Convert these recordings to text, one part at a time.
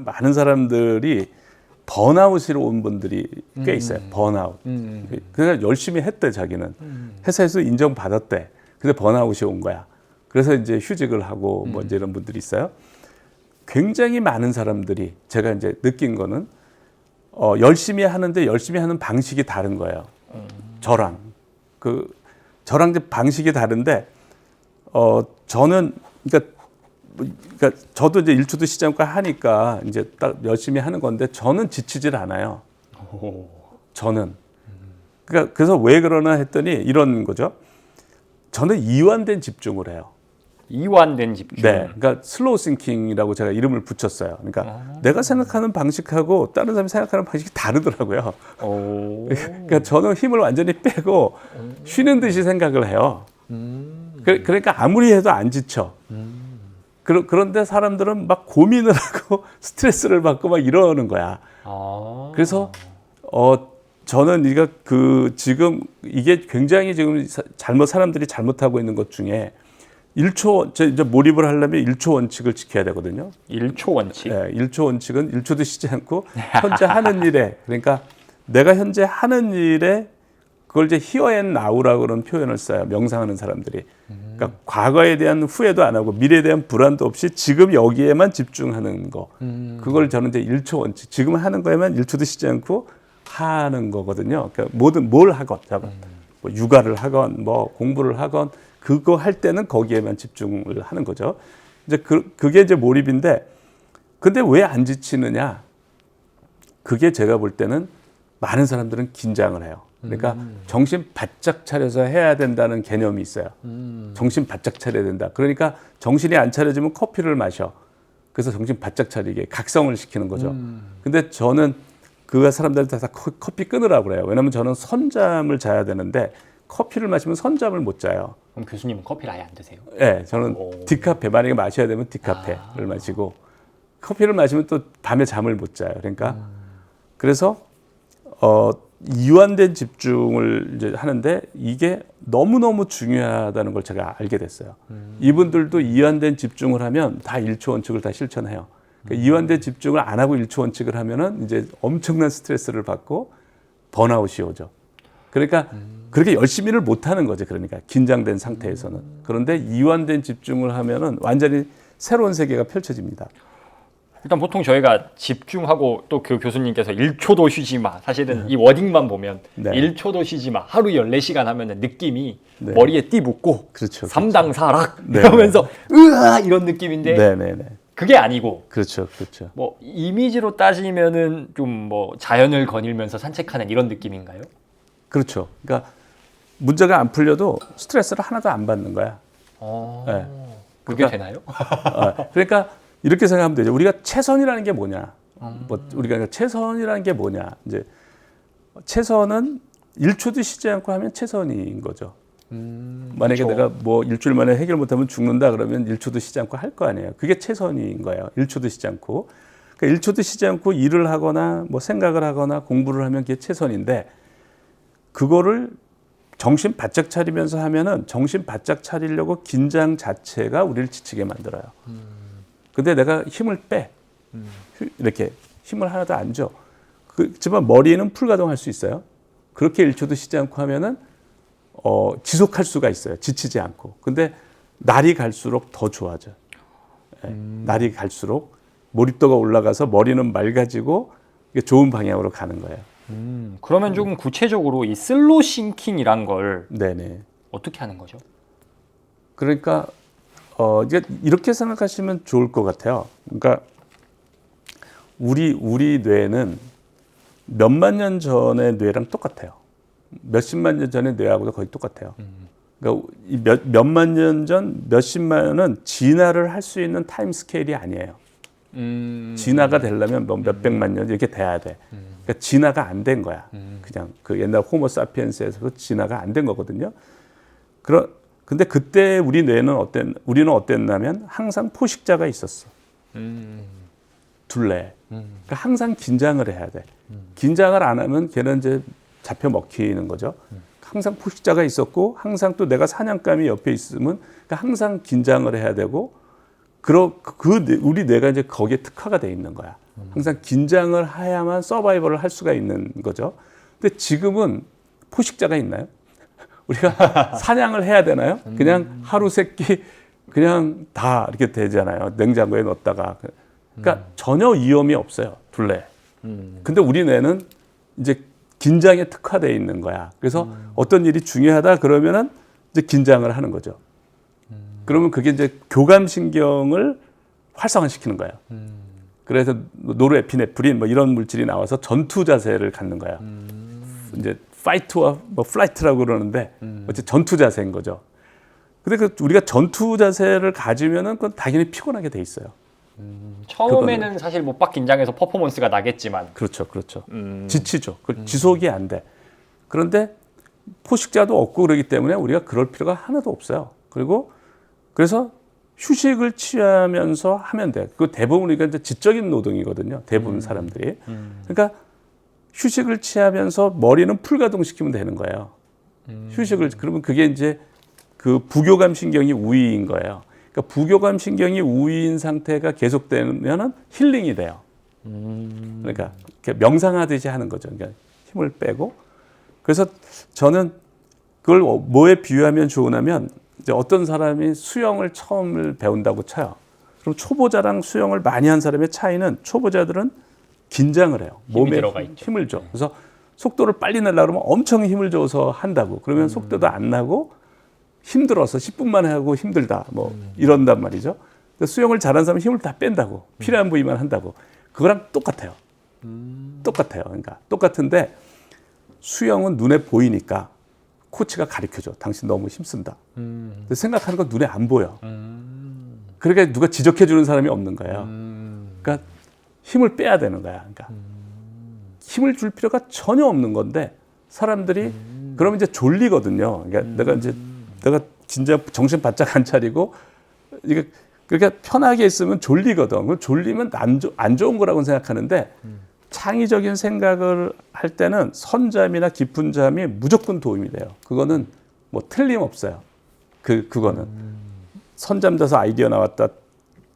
많은 사람들이 번아웃으로 온 분들이 꽤 있어요. 번아웃. 그러니까 열심히 했대 자기는. 회사에서 인정받았대. 근데 번아웃이 온 거야. 그래서 이제 휴직을 하고 뭐 이제 이런 분들이 있어요. 굉장히 많은 사람들이 제가 이제 느낀 거는 열심히 하는데 열심히 하는 방식이 다른 거예요. 저랑 저랑 이제 방식이 다른데 저는 그러니까 저도 이제 일초도 시장과 하니까 이제 딱 열심히 하는 건데 저는 지치질 않아요. 저는 그러니까 그래서 왜 그러나 했더니 이런 거죠. 저는 이완된 집중을 해요. 이완된 집중. 네, 그러니까 슬로우 싱킹이라고 제가 이름을 붙였어요. 그러니까 내가 생각하는 방식하고 다른 사람이 생각하는 방식이 다르더라고요. 그러니까 저는 힘을 완전히 빼고 쉬는 듯이 생각을 해요. 그러니까 아무리 해도 안 지쳐. 그런데 사람들은 막 고민을 하고 스트레스를 받고 막 이러는 거야. 그래서 저는 이거 지금 이게 굉장히 지금 사람들이 잘못하고 있는 것 중에 1초 이제 몰입을 하려면 1초 원칙을 지켜야 되거든요. 1초 원칙. 네, 1초 원칙은 1초도 쉬지 않고 현재 하는 일에 그러니까 내가 현재 하는 일에 그걸 이제 here and now라고 그런 표현을 써요. 명상하는 사람들이. 그러니까 과거에 대한 후회도 안 하고 미래에 대한 불안도 없이 지금 여기에만 집중하는 거. 그걸 저는 이제 1초 원칙. 지금 하는 거에만 1초도 쉬지 않고 하는 거거든요. 그러니까 뭘 하건, 뭐 육아를 하건, 뭐 공부를 하건, 그거 할 때는 거기에만 집중을 하는 거죠. 이제 그게 이제 몰입인데, 근데 왜 안 지치느냐? 그게 제가 볼 때는 많은 사람들은 긴장을 해요. 그러니까 정신 바짝 차려서 해야 된다는 개념이 있어요. 정신 바짝 차려야 된다. 그러니까 정신이 안 차려지면 커피를 마셔. 그래서 정신 바짝 차리게 각성을 시키는 거죠. 근데 저는 그 사람들한테 다 커피 끊으라고 그래요. 왜냐하면 저는 선잠을 자야 되는데 커피를 마시면 선잠을 못 자요. 그럼 교수님은 커피를 아예 안 드세요? 네, 저는 디카페, 만약에 마셔야 되면 디카페를 마시고 커피를 마시면 또 밤에 잠을 못 자요. 그러니까 그래서 이완된 집중을 이제 하는데 이게 너무너무 중요하다는 걸 제가 알게 됐어요. 이분들도 이완된 집중을 하면 다 1초 원칙을 다 실천해요. 그러니까 이완된 집중을 안 하고 1초 원칙을 하면은 이제 엄청난 스트레스를 받고 번아웃이 오죠. 그러니까 그렇게 열심히를 못 하는 거죠. 그러니까 긴장된 상태에서는. 그런데 이완된 집중을 하면은 완전히 새로운 세계가 펼쳐집니다. 일단 보통 저희가 집중하고 또 그 교수님께서 1초도 쉬지 마. 사실은 이 워딩만 보면 1초도 쉬지 마. 하루 14시간 하면은 느낌이 머리에 띠 묶고 그렇죠. 3당 사락 이러면서 으아 이런 느낌인데 그게 아니고 그렇죠. 뭐 이미지로 따지면은 좀 뭐 자연을 거닐면서 산책하는 이런 느낌인가요? 그렇죠. 그러니까 문제가 안 풀려도 스트레스를 하나도 안 받는 거야. 네. 그게 되나요? 그러니까 이렇게 생각하면 되죠. 우리가 최선이라는 게 뭐냐? 우리가 최선이라는 게 뭐냐? 이제 최선은 1초도 쉬지 않고 하면 최선인 거죠. 만약에 그렇죠. 내가 뭐 일주일 만에 해결 못하면 죽는다 그러면 1초도 쉬지 않고 할 거 아니에요. 그게 최선인 거예요. 1초도 쉬지 않고. 그러니까 1초도 쉬지 않고 일을 하거나 뭐 생각을 하거나 공부를 하면 그게 최선인데 그거를 정신 바짝 차리면서 하면은 정신 바짝 차리려고 긴장 자체가 우리를 지치게 만들어요. 근데 내가 힘을 빼. 이렇게 힘을 하나도 안 줘. 그렇지만 머리는 풀가동할 수 있어요. 그렇게 1초도 쉬지 않고 하면은 지속할 수가 있어요. 지치지 않고. 근데 날이 갈수록 더 좋아져. 날이 갈수록 몰입도가 올라가서 머리는 맑아지고 좋은 방향으로 가는 거예요. 그러면 조금 구체적으로 이 슬로우 싱킹이란 걸 네네. 어떻게 하는 거죠? 그러니까 이제 이렇게 생각하시면 좋을 것 같아요. 그러니까 우리 뇌는 몇만 년 전의 뇌랑 똑같아요. 몇십만 년 전의 뇌하고도 거의 똑같아요. 그러니까 몇만 년 전, 몇십만 년은 진화를 할 수 있는 타임 스케일이 아니에요. 진화가 되려면 뭐 몇백만 년 이렇게 돼야 돼. 그러니까 진화가 안 된 거야. 그냥 그 옛날 호모 사피엔스에서도 진화가 안 된 거거든요. 근데 그때 우리는 어땠냐면 항상 포식자가 있었어. 둘레. 그러니까 항상 긴장을 해야 돼. 긴장을 안 하면 걔는 이제 잡혀 먹히는 거죠. 항상 포식자가 있었고 항상 또 내가 사냥감이 옆에 있으면 그러니까 항상 긴장을 해야 되고 우리 뇌가 이제 거기에 특화가 돼 있는 거야. 항상 긴장을 해야만 서바이벌을 할 수가 있는 거죠. 근데 지금은 포식자가 있나요? 우리가 사냥을 해야 되나요? 그냥 하루 세끼 그냥 다 이렇게 되잖아요. 냉장고에 넣었다가. 그러니까 전혀 위험이 없어요. 둘레. 근데 우리 뇌는 이제 긴장에 특화되어 있는 거야. 그래서 어떤 일이 중요하다 그러면은 이제 긴장을 하는 거죠. 그러면 그게 이제 교감신경을 활성화시키는 거예요. 그래서 노르에피네프린 뭐 이런 물질이 나와서 전투 자세를 갖는 거예요. 이제 파이트와 뭐 플라이트라고 그러는데 어째 전투 자세인 거죠. 근데 그 우리가 전투 자세를 가지면은 그건 당연히 피곤하게 돼 있어요. 처음에는 그거는. 사실 못 박 긴장해서 퍼포먼스가 나겠지만 그렇죠, 그렇죠. 지치죠. 그 지속이 안 돼. 그런데 포식자도 없고 그러기 때문에 우리가 그럴 필요가 하나도 없어요. 그리고 그래서 휴식을 취하면서 하면 돼. 그 대부분 우리가 이제 지적인 노동이거든요. 대부분 사람들이. 그러니까 휴식을 취하면서 머리는 풀가동시키면 되는 거예요. 휴식을 그러면 그게 이제 그 부교감 신경이 우위인 거예요. 그러니까 부교감 신경이 우위인 상태가 계속되면은 힐링이 돼요. 그러니까 명상하듯이 하는 거죠. 그러니까 힘을 빼고. 그래서 저는 그걸 뭐에 비유하면 좋으냐면 이제 어떤 사람이 수영을 처음 배운다고 쳐요. 그럼 초보자랑 수영을 많이 한 사람의 차이는 초보자들은 긴장을 해요. 몸에 들어가 있죠. 힘을 줘. 그래서 속도를 빨리 내려고 그러면 엄청 힘을 줘서 한다고. 그러면 속도도 안 나고 힘들어서 10분 만에 하고 힘들다. 뭐 이런단 말이죠. 근데 수영을 잘하는 사람은 힘을 다 뺀다고. 필요한 부위만 한다고. 그거랑 똑같아요. 똑같아요. 그러니까 똑같은데 수영은 눈에 보이니까 코치가 가르쳐줘. 당신 너무 힘쓴다. 근데 생각하는 건 눈에 안 보여. 그러니까 누가 지적해 주는 사람이 없는 거예요. 그러니까 힘을 빼야 되는 거야. 그러니까 힘을 줄 필요가 전혀 없는 건데 사람들이 그러면 이제 졸리거든요. 그러니까 내가 진짜 정신 바짝 안 차리고 이게 그러니까 편하게 있으면 졸리거든. 그럼 졸리면 안 좋은 거라고 생각하는데 창의적인 생각을 할 때는 선잠이나 깊은 잠이 무조건 도움이 돼요. 그거는 뭐 틀림없어요. 그거는 선잠 자서 아이디어 나왔다,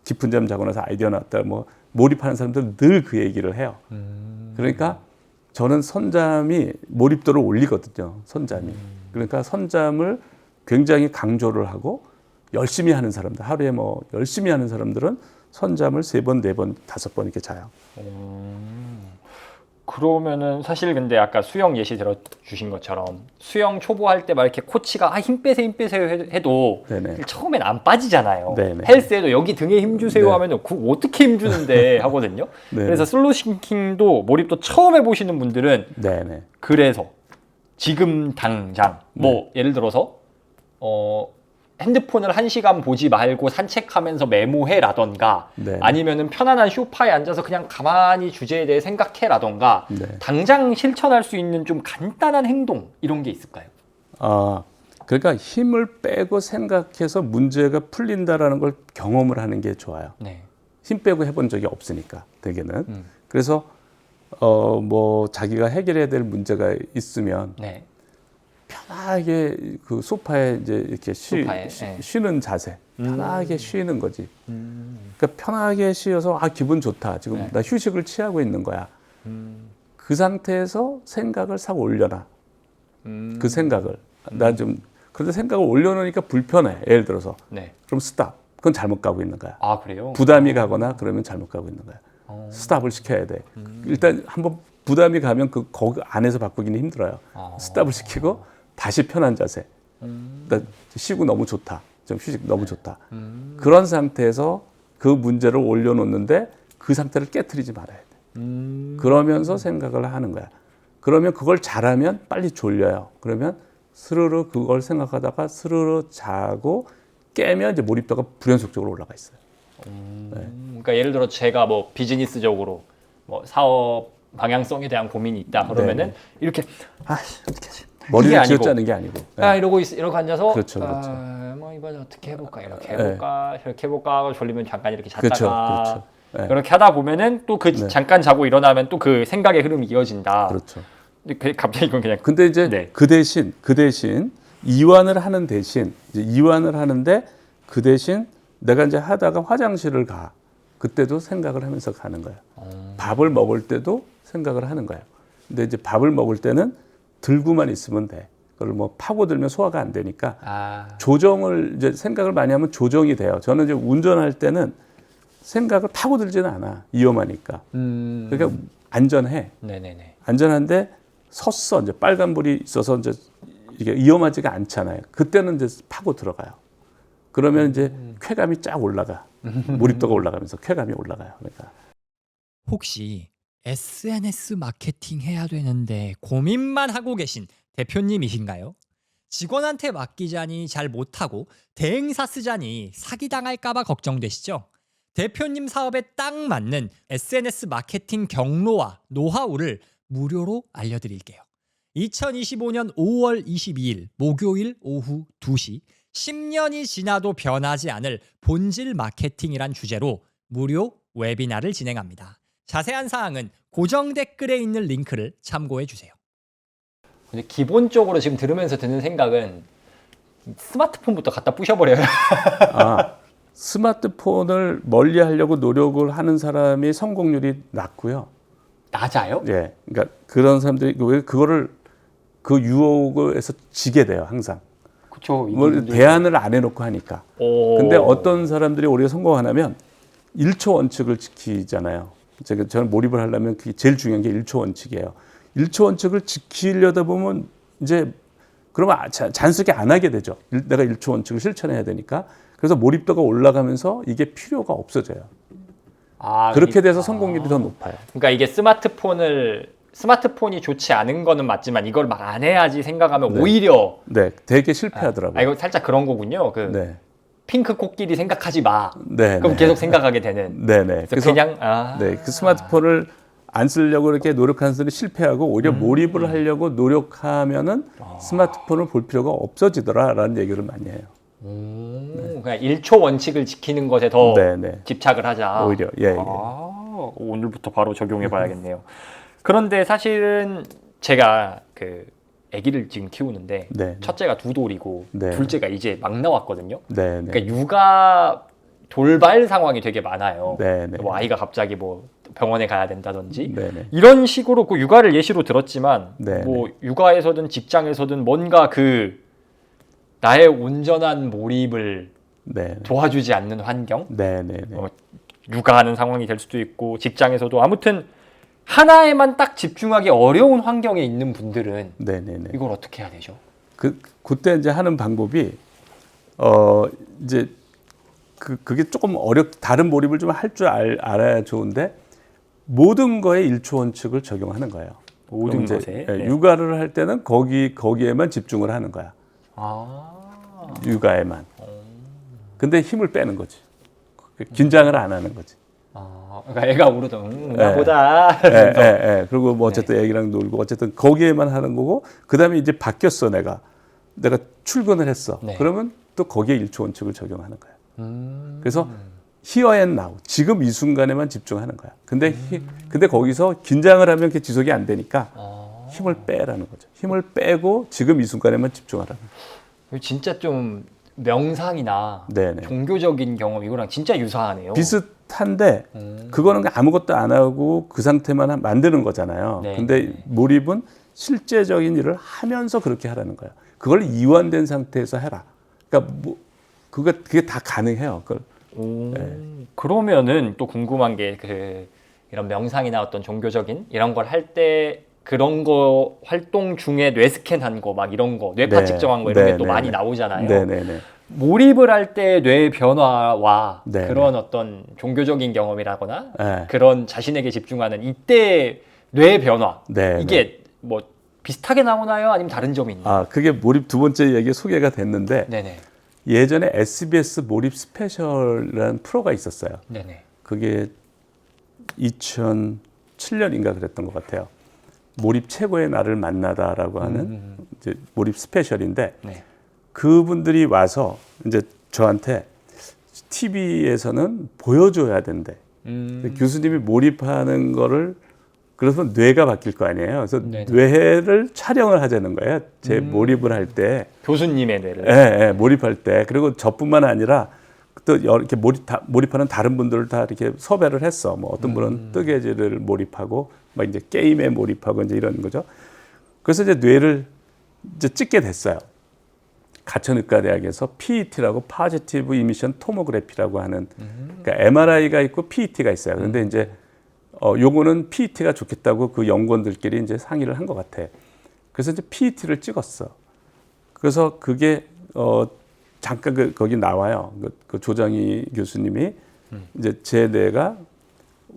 깊은 잠 자고 나서 아이디어 나왔다, 뭐 몰입하는 사람들은 늘 그 얘기를 해요. 그러니까 저는 선잠이 몰입도를 올리거든요. 선잠이. 그러니까 선잠을 굉장히 강조를 하고 열심히 하는 사람들, 하루에 뭐 열심히 하는 사람들은 선잠을 3번, 4번, 5번 이렇게 자요. 그러면은 사실 근데 아까 수영 예시 들어주신 것처럼 수영 초보할 때 막 이렇게 코치가 힘 빼세요 해도 네네. 처음엔 안 빠지잖아요. 네네. 헬스에도 여기 등에 힘 주세요 네. 하면은 어떻게 힘 주는데 하거든요. 네네. 그래서 슬로우 싱킹도 몰입도 처음 해보시는 분들은 네네. 그래서 지금 당장 뭐 예를 들어서 핸드폰을 1시간 보지 말고 산책하면서 메모해라던가 네. 아니면은 편안한 소파에 앉아서 그냥 가만히 주제에 대해 생각해라던가 네. 당장 실천할 수 있는 좀 간단한 행동 이런 게 있을까요? 그러니까 힘을 빼고 생각해서 문제가 풀린다라는 걸 경험을 하는 게 좋아요. 네. 힘 빼고 해본 적이 없으니까 대개는. 그래서 뭐 자기가 해결해야 될 문제가 있으면 네. 편하게 그 소파에 이제 이렇게 소파에, 쉬는 자세, 편하게 쉬는 거지. 그러니까 편하게 쉬어서 기분 좋다. 지금 네. 나 휴식을 취하고 있는 거야. 그 상태에서 생각을 싹 올려놔. 그 생각을 나 좀 그런데 생각을 올려놓으니까 불편해. 예를 들어서 네. 그럼 스탑. 그건 잘못 가고 있는 거야. 아 그래요? 부담이 가거나 그러면 잘못 가고 있는 거야. 스탑을 시켜야 돼. 일단 한번 부담이 가면 거기 안에서 바꾸기는 힘들어요. 스탑을 시키고 다시 편한 자세. 나 쉬고 너무 좋다. 좀 휴식 너무 좋다. 그런 상태에서 그 문제를 올려놓는데 그 상태를 깨트리지 말아야 돼. 그러면서 생각을 하는 거야. 그러면 그걸 잘하면 빨리 졸려요. 그러면 스르르 그걸 생각하다가 스르르 자고 깨면 이제 몰입도가 불연속적으로 올라가 있어요. 그러니까 예를 들어 제가 뭐 비즈니스적으로 뭐 사업 방향성에 대한 고민이 있다 그러면은 네. 이렇게 어떻게 하지? 머리를 쥐어짜는 게 아니고. 이러고 앉아서 그렇죠. 뭐 이번에 어떻게 해볼까 이렇게 해볼까 하고 졸리면 잠깐 이렇게 잤다가 그렇죠. 이렇게 하다 보면은 또 그 잠깐 자고 일어나면 또 그 생각의 흐름이 이어진다. 그렇죠. 근데 갑자기 이건 그냥 근데 이제 그 대신 이완을 하는 대신 이제 이완을 하는데 그 대신 내가 이제 하다가 화장실을 가. 그때도 생각을 하면서 가는 거예요. 밥을 먹을 때도 생각을 하는 거예요. 근데 이제 밥을 먹을 때는 들고만 있으면 돼. 그걸 뭐 파고들면 소화가 안 되니까 조정을 이제 생각을 많이 하면 조정이 돼요. 저는 이제 운전할 때는 생각을 파고들지는 않아. 위험하니까. 그러니까 안전해. 네네네. 안전한데 섰어. 이제 빨간불이 있어서 이제 이게 위험하지가 않잖아요. 그때는 이제 파고 들어가요. 그러면 이제 쾌감이 쫙 올라가. 몰입도가 올라가면서 쾌감이 올라가요. 그러니까. 혹시 SNS 마케팅 해야 되는데 고민만 하고 계신 대표님이신가요? 직원한테 맡기자니 잘 못하고 대행사 쓰자니 사기당할까봐 걱정되시죠? 대표님 사업에 딱 맞는 SNS 마케팅 경로와 노하우를 무료로 알려드릴게요. 2025년 5월 22일 목요일 오후 2시 10년이 지나도 변하지 않을 본질 마케팅이란 주제로 무료 웨비나를 진행합니다. 자세한 사항은 고정 댓글에 있는 링크를 참고해 주세요. 근데 기본적으로 지금 들으면서 드는 생각은 스마트폰부터 갖다 부셔버려요. 스마트폰을 멀리 하려고 노력을 하는 사람이 성공률이 낮고요. 낮아요? 예. 그러니까 그런 사람들이 왜 그거를 그 유혹에서 지게 돼요, 항상. 그렇죠. 뭐 대안을 안 해놓고 하니까. 근데 어떤 사람들이 오히려 성공하냐면 1초 원칙을 지키잖아요. 저는 몰입을 하려면 그게 제일 중요한 게 1초 원칙이에요. 1초 원칙을 지키려다 보면 이제 그러면 잔쓰게 안 하게 되죠. 내가 1초 원칙을 실천해야 되니까. 그래서 몰입도가 올라가면서 이게 필요가 없어져요. 그렇게 돼서 성공률이 더 높아요. 그러니까 이게 스마트폰이 좋지 않은 거는 맞지만 이걸 막 안 해야지 생각하면 네. 오히려 되게 실패하더라고요. 이거 살짝 그런 거군요. 핑크 코끼리 생각하지 마. 그럼 계속 생각하게 되는. 네네. 그래서 그냥 그 스마트폰을 안 쓰려고 이렇게 노력하는 사람이 실패하고 오히려 몰입을 하려고 노력하면은 스마트폰을 볼 필요가 없어지더라라는 얘기를 많이 해요. 그냥 1초 원칙을 지키는 것에 더 집착을 하자. 오히려 예. 오늘부터 바로 적용해 봐야겠네요. 그런데 사실은 제가 그 아기를 지금 키우는데 첫째가 2돌이고 둘째가 이제 막 나왔거든요. 그러니까 육아 돌발 상황이 되게 많아요. 뭐 아이가 갑자기 뭐 병원에 가야 된다든지 이런 식으로 그 육아를 예시로 들었지만 뭐 육아에서든 직장에서든 뭔가 그 나의 온전한 몰입을 도와주지 않는 환경, 육아하는 상황이 될 수도 있고 직장에서도 아무튼 하나에만 딱 집중하기 어려운 환경에 있는 분들은 이걸 어떻게 해야 되죠? 그때 이제 하는 방법이 이제 그게 조금 다른 몰입을 좀 할 줄 알아야 좋은데 모든 거에 1초 원칙을 적용하는 거예요. 모든 것에 육아를 할 때는 거기에만 집중을 하는 거야. 육아에만. 근데 힘을 빼는 거지. 긴장을 안 하는 거지. 그러니까 애가 울어도 나보다. 그리고 뭐 어쨌든 애기랑 놀고 어쨌든 거기에만 하는 거고 그다음에 이제 바뀌었어 내가 출근을 했어. 그러면 또 거기에 1초 원칙을 적용하는 거야. 그래서 here and now 지금 이 순간에만 집중하는 거야. 근데 거기서 긴장을 하면 그게 지속이 안 되니까 힘을 빼라는 거죠. 힘을 빼고 지금 이 순간에만 집중하라는 거예요. 진짜 좀 명상이나 종교적인 경험 이거랑 진짜 유사하네요. 비슷한데 그거는 아무것도 안 하고 그 상태만 만드는 거잖아요. 근데 몰입은 실제적인 일을 하면서 그렇게 하라는 거예요. 그걸 이완된 상태에서 해라. 그러니까 그게 다 가능해요. 그러면은 또 궁금한 게 이런 명상이나 어떤 종교적인 이런 걸 할 때 그런 거 활동 중에 뇌 스캔한 거 막 이런 거 뇌파 측정한 거 이런 게 또 많이 나오잖아요. 몰입을 할 때 뇌 변화와 그런 어떤 종교적인 경험이라거나 그런 자신에게 집중하는 이때 뇌 변화 이게 뭐 비슷하게 나오나요? 아니면 다른 점이 있나요? 그게 몰입 두 번째 얘기에 소개가 됐는데 예전에 SBS 몰입 스페셜이라는 프로가 있었어요. 그게 2007년인가 그랬던 것 같아요. 몰입 최고의 나를 만나다라고 하는 이제 몰입 스페셜인데 그분들이 와서 이제 저한테 TV에서는 보여줘야 된대. 교수님이 몰입하는 거를 그래서 뇌가 바뀔 거 아니에요. 그래서 뇌를 촬영을 하자는 거예요. 제 몰입을 할 때. 교수님의 뇌를. 몰입할 때. 그리고 저뿐만 아니라 또 이렇게 몰입하는 다른 분들을 다 이렇게 섭외를 했어. 뭐 어떤 분은 뜨개질을 몰입하고 막 이제 게임에 몰입하고 이제 이런 거죠. 그래서 이제 뇌를 이제 찍게 됐어요. 가천의과대학에서 PET라고 Positive Emission Tomography라고 하는 그러니까 MRI가 있고 PET가 있어요. 그런데 이제 요거는 PET가 좋겠다고 그 연구원들끼리 이제 상의를 한 것 같아. 그래서 이제 PET를 찍었어. 그래서 그게 잠깐 거기 나와요. 그 조정희 교수님이 이제 제 뇌가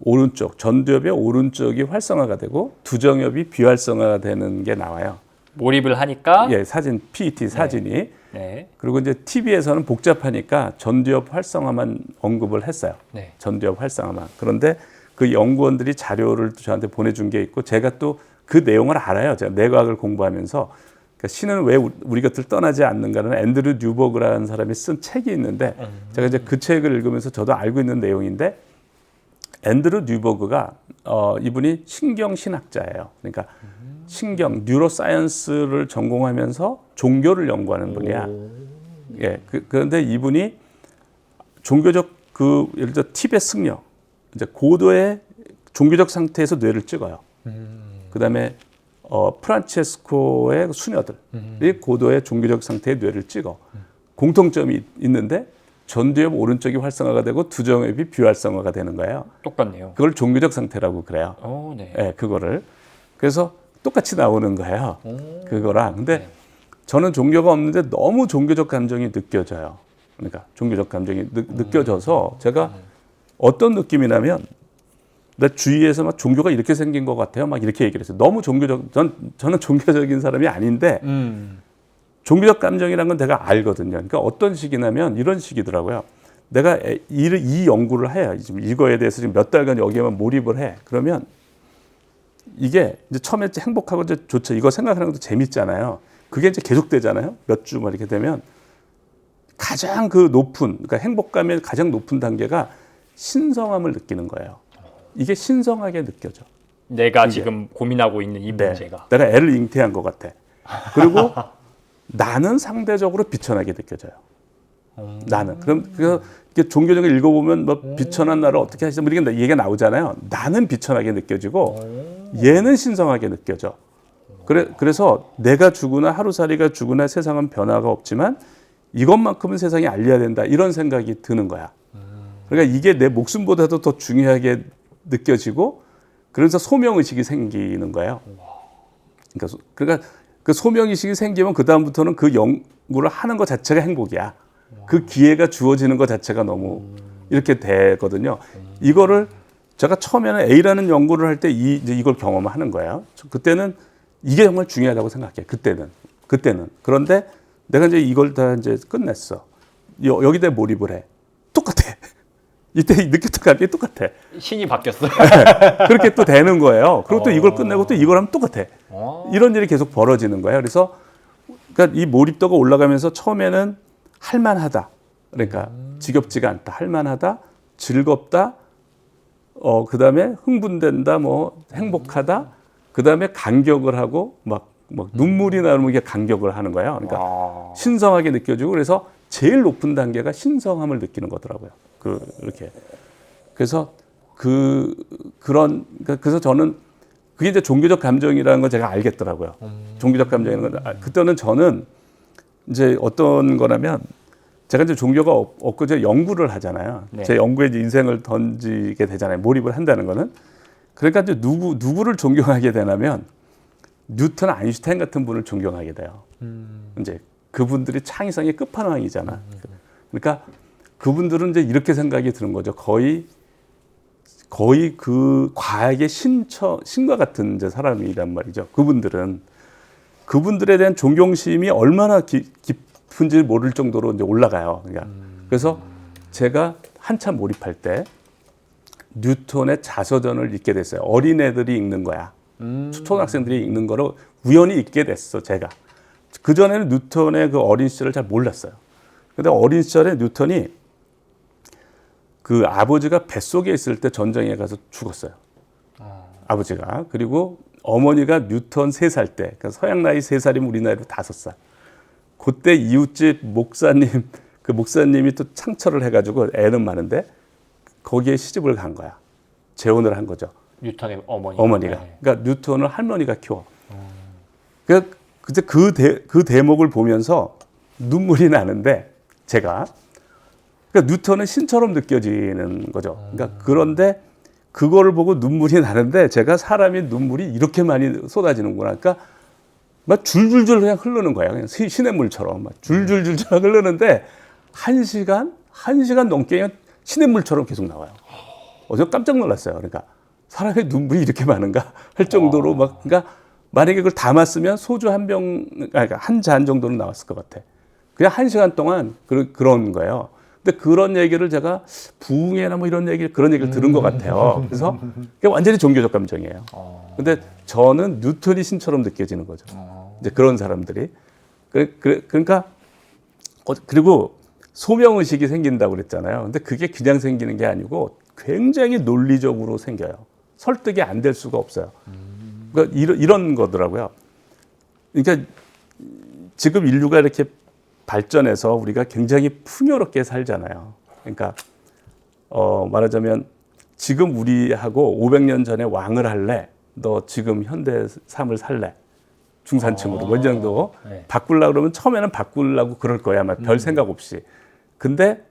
오른쪽 전두엽의 오른쪽이 활성화가 되고 두정엽이 비활성화가 되는 게 나와요. 몰입을 하니까 예, 사진 PET 사진이. 네. 네. 그리고 이제 TV에서는 복잡하니까 전두엽 활성화만 언급을 했어요. 네. 전두엽 활성화만. 그런데 그 연구원들이 자료를 저한테 보내준 게 있고 제가 또 그 내용을 알아요. 제가 뇌과학을 공부하면서 그러니까 신은 왜 우리 곁을 떠나지 않는가는 앤드류 뉴버그라는 사람이 쓴 책이 있는데 제가 이제 그 책을 읽으면서 저도 알고 있는 내용인데 앤드류 뉴버그가 이분이 신경신학자예요. 그러니까 신경, 뉴로사이언스를 전공하면서 종교를 연구하는 분이야. 예, 그런데 이분이 종교적 예를 들어 티벳 승려, 이제 고도의 종교적 상태에서 뇌를 찍어요. 그다음에 프란체스코의 수녀들이 고도의 종교적 상태의 뇌를 찍어. 공통점이 있는데 전두엽 오른쪽이 활성화가 되고 두정엽이 비활성화가 되는 거예요. 똑같네요. 그걸 종교적 상태라고 그래요. 네. 네, 그거를. 그래서 똑같이 나오는 거예요. 그거랑. 근데 저는 종교가 없는데 너무 종교적 감정이 느껴져요. 그러니까 종교적 감정이 느껴져서 제가 어떤 느낌이냐면 내 주위에서 막 종교가 이렇게 생긴 것 같아요. 막 이렇게 얘기를 했어요. 너무 저는 종교적인 사람이 아닌데 종교적 감정이라는 건 내가 알거든요. 그러니까 어떤 식이냐면 이런 식이더라고요. 내가 이 연구를 해요. 지금 이거에 대해서 지금 몇 달간 여기에만 몰입을 해. 그러면 이게 이제 처음에 행복하고 이제 좋죠. 이거 생각하는 것도 재밌잖아요. 그게 이제 계속되잖아요. 몇 주 막 이렇게 되면 가장 그러니까 행복감의 가장 높은 단계가 신성함을 느끼는 거예요. 이게 신성하게 느껴져. 내가 지금 고민하고 있는 이 문제가. 내가 애를 잉태한 것 같아. 그리고 나는 상대적으로 비천하게 느껴져요. 나는. 그럼 이게 종교적인 읽어보면 뭐 비천한 나를 어떻게 하시죠? 뭐 이렇게 얘기가 나오잖아요. 나는 비천하게 느껴지고 얘는 신성하게 느껴져. 그래서 내가 죽으나 하루살이가 죽으나 세상은 변화가 없지만 이것만큼은 세상에 알려야 된다. 이런 생각이 드는 거야. 그러니까 이게 내 목숨보다도 더 중요하게 느껴지고 그래서 소명의식이 생기는 거예요. 그러니까 그 소명의식이 생기면 그다음부터는 그 연구를 하는 것 자체가 행복이야. 그 기회가 주어지는 것 자체가 너무 이렇게 되거든요. 이거를 제가 처음에는 A라는 연구를 할 때 이제 이걸 경험하는 거예요. 그때는 이게 정말 중요하다고 생각해. 그때는. 그런데 내가 이제 이걸 다 이제 끝냈어. 여기다 몰입을 해. 똑같아. 이때 느꼈던 감정이 똑같아. 신이 바뀌었어요. 그렇게 또 되는 거예요. 그리고 또 이걸 끝내고 또 이걸 하면 똑같아. 이런 일이 계속 벌어지는 거예요. 그래서 그러니까 이 몰입도가 올라가면서 처음에는 할만하다. 그러니까 지겹지가 않다. 할만하다. 즐겁다. 그다음에 흥분된다. 뭐 행복하다. 그다음에 간격을 하고 막 눈물이 나오면 이게 간격을 하는 거예요. 그러니까 신성하게 느껴지고 그래서 제일 높은 단계가 신성함을 느끼는 거더라고요. 이렇게. 그래서 그래서 저는 그게 이제 종교적 감정이라는 걸 제가 알겠더라고요. 종교적 감정이라는 건 그때는 저는 이제 어떤 거냐면 제가 이제 종교가 없고 제가 연구를 하잖아요. 네. 제 연구에 이제 인생을 던지게 되잖아요. 몰입을 한다는 거는. 그러니까 이제 누구를 존경하게 되냐면 뉴턴, 아인슈타인 같은 분을 존경하게 돼요. 이제 그분들이 창의성의 끝판왕이잖아. 그러니까 그분들은 이제 이렇게 생각이 드는 거죠. 거의 그 과학의 신과 같은 이제 사람이란 말이죠. 그분들에 대한 존경심이 얼마나 깊은지 모를 정도로 이제 올라가요. 그러니까 그래서 제가 한참 몰입할 때 뉴턴의 자서전을 읽게 됐어요. 어린애들이 읽는 거야. 초등학생들이 읽는 거를 우연히 읽게 됐어, 제가. 그전에는 뉴턴의 그 어린 시절을 잘 몰랐어요. 근데 어린 시절에 뉴턴이 그 아버지가 뱃속에 있을 때 전쟁에 가서 죽었어요. 아버지가. 그리고 어머니가 뉴턴 3살 때, 그러니까 서양 나이 3살이면 우리 나이로 5살. 그때 이웃집 목사님 그 목사님이 또 창처를 해가지고 애는 많은데 거기에 시집을 간 거야. 재혼을 한 거죠. 뉴턴의 어머니가. 네. 그러니까 뉴턴을 할머니가 키워. 그러니까 그 대목을 보면서 눈물이 나는데 제가 그러니까 뉴턴은 신처럼 느껴지는 거죠. 그러니까 그런데 그거를 보고 눈물이 나는데 제가 사람이 눈물이 이렇게 많이 쏟아지는구나. 그러니까 막 줄줄줄 그냥 흐르는 거예요. 그냥 시냇물처럼 막 줄줄줄 흐르는데 한 시간 넘게 그냥 시냇물처럼 계속 나와요. 어제 깜짝 놀랐어요. 그러니까 사람의 눈물이 이렇게 많은가 할 정도로 막 그러니까 만약에 그걸 담았으면 소주 한 병, 그러니까 한 잔 정도는 나왔을 것 같아. 그냥 한 시간 동안 그런 거예요. 근데 그런 얘기를 제가 부흥회나 뭐 그런 얘기를 들은 것 같아요. 그래서 그게 완전히 종교적 감정이에요. 근데 저는 뉴턴이 신처럼 느껴지는 거죠. 이제 그런 사람들이. 그러니까 그리고 소명의식이 생긴다고 그랬잖아요. 근데 그게 그냥 생기는 게 아니고 굉장히 논리적으로 생겨요. 설득이 안 될 수가 없어요. 그러니까 이런 거더라고요. 그러니까 지금 인류가 이렇게 발전해서 우리가 굉장히 풍요롭게 살잖아요. 그러니까 말하자면 지금 우리하고 500년 전에 왕을 할래? 너 지금 현대 삶을 살래? 중산층으로 뭐 이 정도 네. 바꾸려고 그러면 처음에는 바꾸려고 그럴 거야. 아마 별 생각 없이. 근데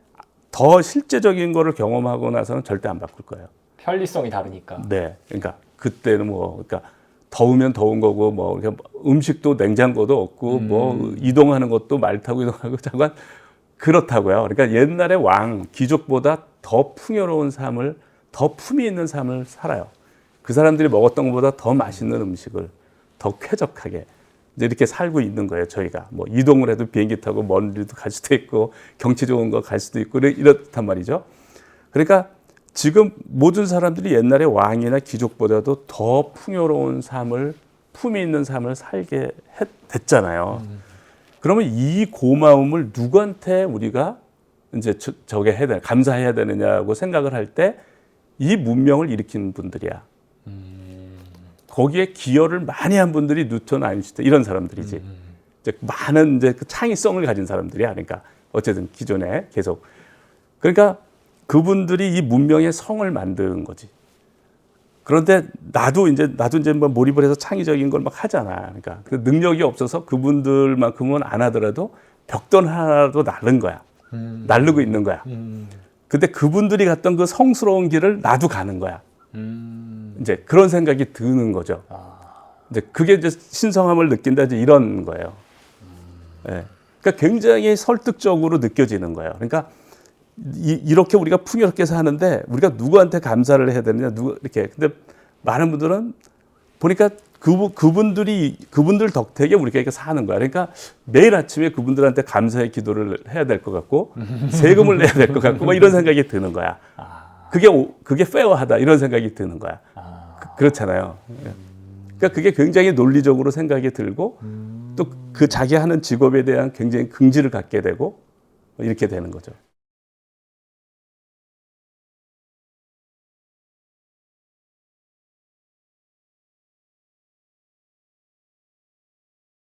더 실제적인 거를 경험하고 나서는 절대 안 바꿀 거예요. 편리성이 다르니까. 네. 그러니까 그때는 그러니까 더우면 더운 거고 음식도 냉장고도 없고 이동하는 것도 말 타고 이동하고 잠깐 그렇다고요. 그러니까 옛날에 왕 귀족보다 더 풍요로운 삶을 더 품위 있는 삶을 살아요. 그 사람들이 먹었던 것보다 더 맛있는 음식을 더 쾌적하게 이제 이렇게 살고 있는 거예요. 저희가 뭐 이동을 해도 비행기 타고 먼 데도 갈 수도 있고 경치 좋은 거 갈 수도 있고 이렇단 말이죠. 그러니까 지금 모든 사람들이 옛날에 왕이나 귀족보다도 더 풍요로운 삶을 품위 있는 삶을 살게 됐잖아요. 그러면 이 고마움을 누구한테 우리가 이제 저게 해야 되나 감사해야 되느냐고 생각을 할 때 이 문명을 일으킨 분들이야. 거기에 기여를 많이 한 분들이 뉴턴, 아인슈타인 이런 사람들이지. 이제 많은 이제 그 창의성을 가진 사람들이야. 그러니까 어쨌든 기존에 계속 그러니까 그분들이 이 문명의 성을 만든 거지. 그런데 나도 이제 뭐 몰입을 해서 창의적인 걸 막 하잖아. 그러니까 그 능력이 없어서 그분들만큼은 안 하더라도 벽돌 하나라도 날른 거야. 날르고 있는 거야. 근데 그분들이 갔던 그 성스러운 길을 나도 가는 거야. 이제 그런 생각이 드는 거죠. 이제 그게 이제 신성함을 느낀다 이제 이런 거예요. 네. 그러니까 굉장히 설득적으로 느껴지는 거예요. 그러니까 이렇게 우리가 풍요롭게 사는데 우리가 누구한테 감사를 해야 되느냐, 이렇게. 근데 많은 분들은 보니까 그분들 덕택에 우리가 이렇게 사는 거야. 그러니까 매일 아침에 그분들한테 감사의 기도를 해야 될 것 같고 세금을 내야 될 것 같고 뭐 이런 생각이 드는 거야. 그게 페어하다 이런 생각이 드는 거야. 그렇잖아요. 그러니까 그게 굉장히 논리적으로 생각이 들고 또 그 자기 하는 직업에 대한 굉장히 긍지를 갖게 되고 이렇게 되는 거죠.